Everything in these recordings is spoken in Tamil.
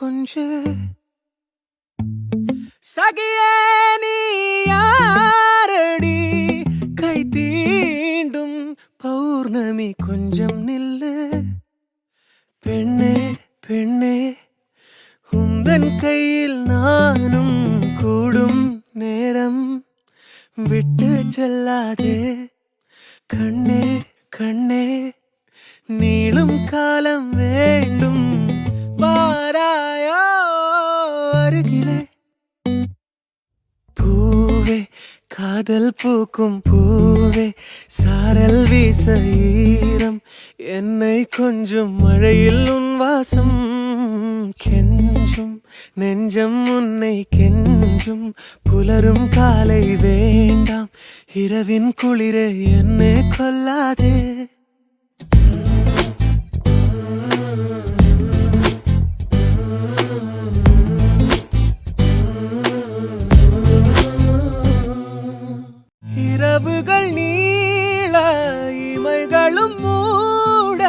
கொஞ்சு சகியே நீ யாரடி கை தீண்டும் பௌர்ணமி கொஞ்சம் நில்லு பெண்ணே பெண்ணே உந்தன் கையில் நானும் கூடும் நேரம் விட்டு செல்லாதே கண்ணே கண்ணே நீளும் காலம் வேண்டும் வாராயோ அருகிலே பூவே காதல் பூக்கும் பூவே சாரல் வீச ஈரம் என்னை கொஞ்சம் மழையில் உன் வாசம் கெஞ்சும் நெஞ்சம் உன்னை கெஞ்சும் புலரும் காலை வேண்டாம் இரவின் குளிரே என்னை கொல்லாதே இரவுகள் நீள இமைகளும் மூட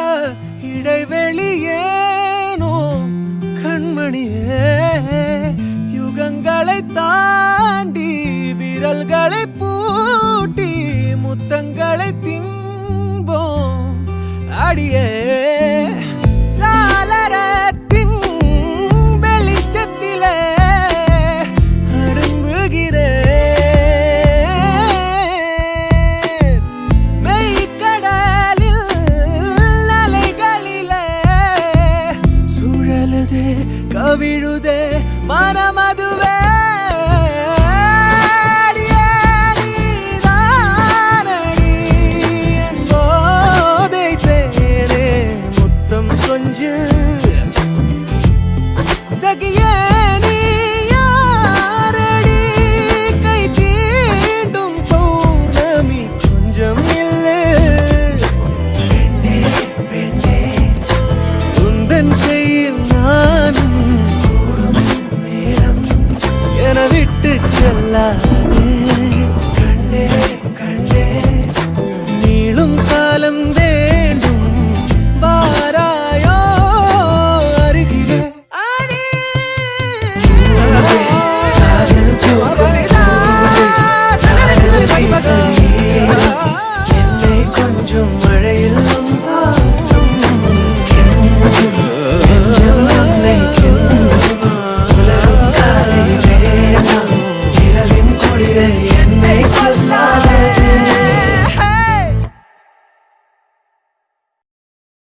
இடைவெளியேனோ கண்மணியே யுகங்களை தாண்டி விரல்களை பூட்டி முத்தங்களை தின்போம் அடியே